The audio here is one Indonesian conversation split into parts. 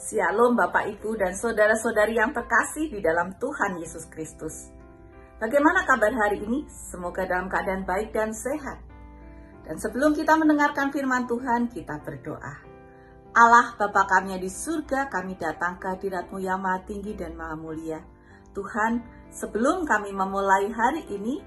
Shalom Bapak Ibu dan saudara-saudari yang terkasih di dalam Tuhan Yesus Kristus. Bagaimana kabar hari ini? Semoga dalam keadaan baik dan sehat. Dan sebelum kita mendengarkan firman Tuhan, kita berdoa. Allah Bapa kami yang di surga, kami datang ke hadirat-Mu yang maha tinggi dan maha mulia. Tuhan, sebelum kami memulai hari ini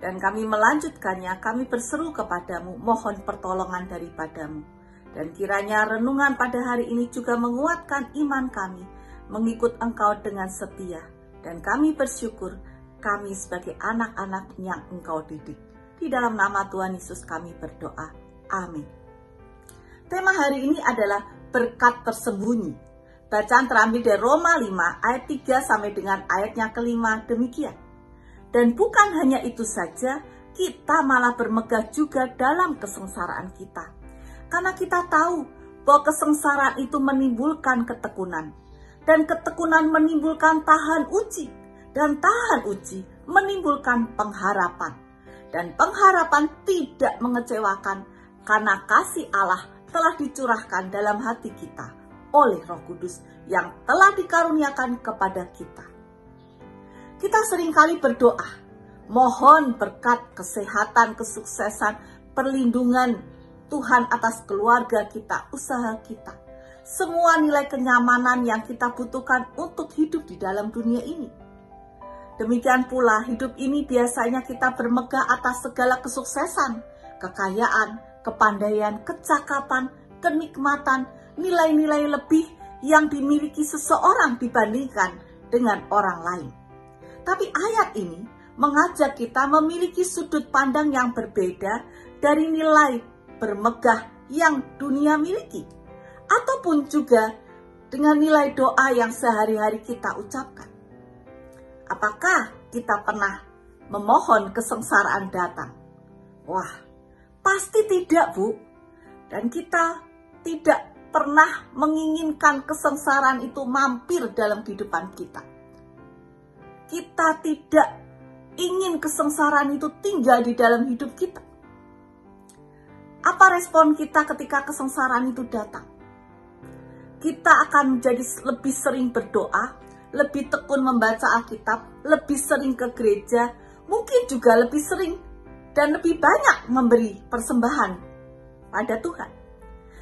dan kami melanjutkannya, kami berseru kepadamu, mohon pertolongan daripada-Mu. Dan kiranya renungan pada hari ini juga menguatkan iman kami, mengikut Engkau dengan setia. Dan kami bersyukur, kami sebagai anak-anak yang Engkau didik. Di dalam nama Tuhan Yesus kami berdoa. Amin. Tema hari ini adalah berkat tersembunyi. Bacaan terambil dari Roma 5 ayat 3 sampai dengan ayatnya ke-5 demikian. Dan bukan hanya itu saja, kita malah bermegah juga dalam kesengsaraan kita. Karena kita tahu bahwa kesengsaraan itu menimbulkan ketekunan. Dan ketekunan menimbulkan tahan uji. Dan tahan uji menimbulkan pengharapan. Dan pengharapan tidak mengecewakan karena kasih Allah telah dicurahkan dalam hati kita oleh Roh Kudus yang telah dikaruniakan kepada kita. Kita seringkali berdoa, mohon berkat kesehatan, kesuksesan, perlindungan Tuhan atas keluarga kita, usaha kita. Semua nilai kenyamanan yang kita butuhkan untuk hidup di dalam dunia ini. Demikian pula hidup ini biasanya kita bermegah atas segala kesuksesan, kekayaan, kepandaian, kecakapan, kenikmatan, nilai-nilai lebih yang dimiliki seseorang dibandingkan dengan orang lain. Tapi ayat ini mengajak kita memiliki sudut pandang yang berbeda dari nilai bermegah yang dunia miliki, ataupun juga dengan nilai doa yang sehari-hari kita ucapkan. Apakah kita pernah memohon kesengsaraan datang? Wah, pasti tidak, Bu. Dan kita tidak pernah menginginkan kesengsaraan itu mampir dalam kehidupan kita. Kita tidak ingin kesengsaraan itu tinggal di dalam hidup kita. Apa respon kita ketika kesengsaraan itu datang? Kita akan menjadi lebih sering berdoa, lebih tekun membaca Alkitab, lebih sering ke gereja, mungkin juga lebih sering dan lebih banyak memberi persembahan pada Tuhan.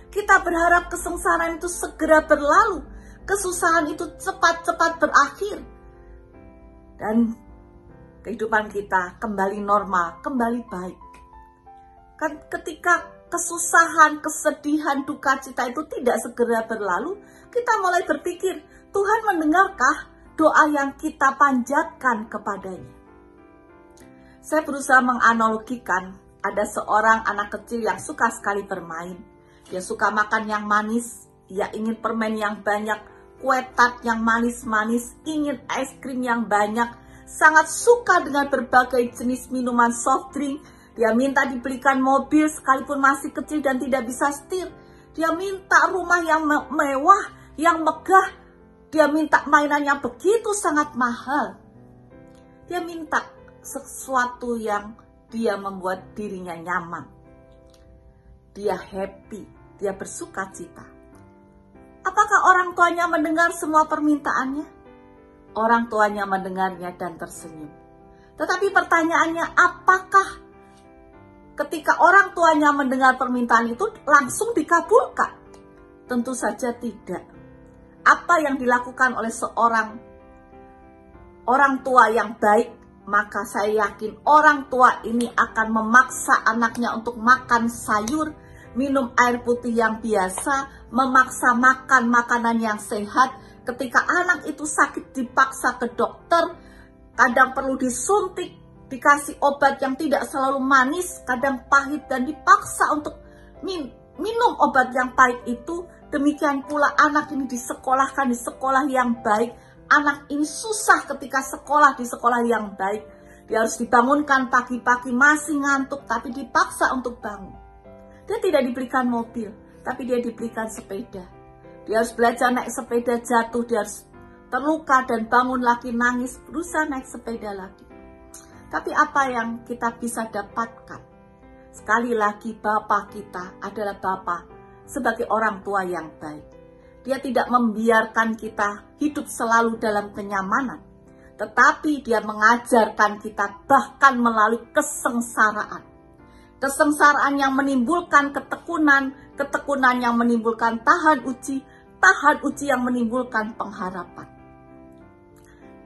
Kita berharap kesengsaraan itu segera berlalu, kesusahan itu cepat-cepat berakhir, dan kehidupan kita kembali normal, kembali baik. Ketika kesusahan, kesedihan, duka cita itu tidak segera berlalu, kita mulai berpikir, Tuhan mendengarkah doa yang kita panjatkan kepadanya? Saya berusaha menganalogikan, ada seorang anak kecil yang suka sekali bermain. Dia suka makan yang manis, dia ingin permen yang banyak, kue tart yang manis-manis, ingin es krim yang banyak, sangat suka dengan berbagai jenis minuman soft drink. Dia minta dibelikan mobil sekalipun masih kecil dan tidak bisa setir. Dia minta rumah yang mewah, yang megah. Dia minta mainan yang begitu sangat mahal. Dia minta sesuatu yang dia membuat dirinya nyaman. Dia happy, dia bersuka cita. Apakah orang tuanya mendengar semua permintaannya? Orang tuanya mendengarnya dan tersenyum. Tetapi pertanyaannya, apakah ketika orang tuanya mendengar permintaan itu langsung dikabulkan? Tentu saja tidak. Apa yang dilakukan oleh seorang orang tua yang baik, maka saya yakin orang tua ini akan memaksa anaknya untuk makan sayur, minum air putih yang biasa, memaksa makan makanan yang sehat. Ketika anak itu sakit dipaksa ke dokter, kadang perlu disuntik, dikasih obat yang tidak selalu manis, kadang pahit, dan dipaksa untuk minum obat yang pahit itu. Demikian pula anak ini disekolahkan di sekolah yang baik. Anak ini susah ketika sekolah di sekolah yang baik. Dia harus dibangunkan pagi-pagi, masih ngantuk, tapi dipaksa untuk bangun. Dia tidak diberikan mobil, tapi dia diberikan sepeda. Dia harus belajar naik sepeda, jatuh, dia harus terluka dan bangun lagi, nangis, berusaha naik sepeda lagi. Tapi apa yang kita bisa dapatkan? Sekali lagi, Bapa kita adalah Bapa sebagai orang tua yang baik. Dia tidak membiarkan kita hidup selalu dalam kenyamanan, tetapi Dia mengajarkan kita bahkan melalui kesengsaraan. Kesengsaraan yang menimbulkan ketekunan, ketekunan yang menimbulkan tahan uji yang menimbulkan pengharapan.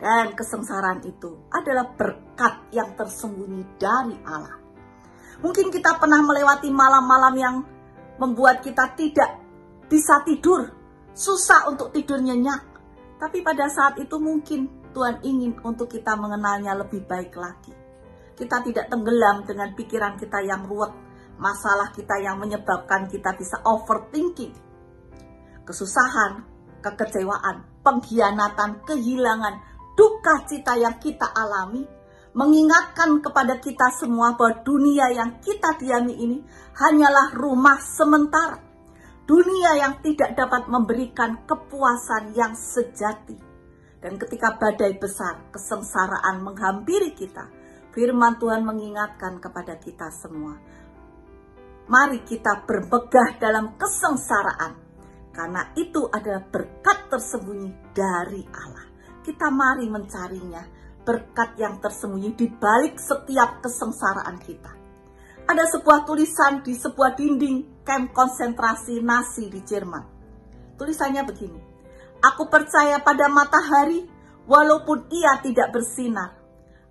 Dan kesengsaraan itu adalah berkat yang tersembunyi dari Allah. Mungkin kita pernah melewati malam-malam yang membuat kita tidak bisa tidur, susah untuk tidur nyenyak. Tapi pada saat itu mungkin Tuhan ingin untuk kita mengenalnya lebih baik lagi. Kita tidak tenggelam dengan pikiran kita yang ruwet, masalah kita yang menyebabkan kita bisa overthinking. Kesusahan, kekecewaan, pengkhianatan, kehilangan, duka cita yang kita alami mengingatkan kepada kita semua bahwa dunia yang kita diami ini hanyalah rumah sementara. Dunia yang tidak dapat memberikan kepuasan yang sejati. Dan ketika badai besar, kesengsaraan menghampiri kita, firman Tuhan mengingatkan kepada kita semua. Mari kita bermegah dalam kesengsaraan, karena itu adalah berkat tersembunyi dari Allah. Kita mari mencarinya. Berkat yang tersembunyi di balik setiap kesengsaraan kita. Ada sebuah tulisan di sebuah dinding kamp konsentrasi Nazi di Jerman. Tulisannya begini: aku percaya pada matahari walaupun ia tidak bersinar.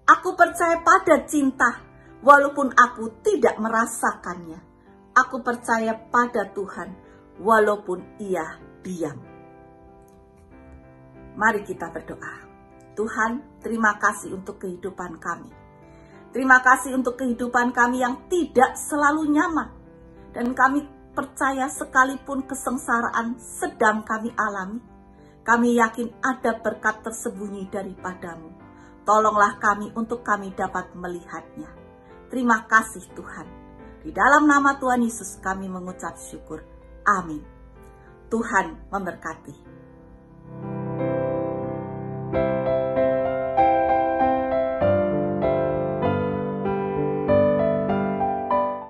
Aku percaya pada cinta walaupun aku tidak merasakannya. Aku percaya pada Tuhan walaupun ia diam. Mari kita berdoa. Tuhan, terima kasih untuk kehidupan kami. Terima kasih untuk kehidupan kami yang tidak selalu nyaman. Dan kami percaya sekalipun kesengsaraan sedang kami alami, kami yakin ada berkat tersembunyi daripadamu. Tolonglah kami untuk kami dapat melihatnya. Terima kasih Tuhan. Di dalam nama Tuhan Yesus kami mengucap syukur. Amin. Tuhan memberkati.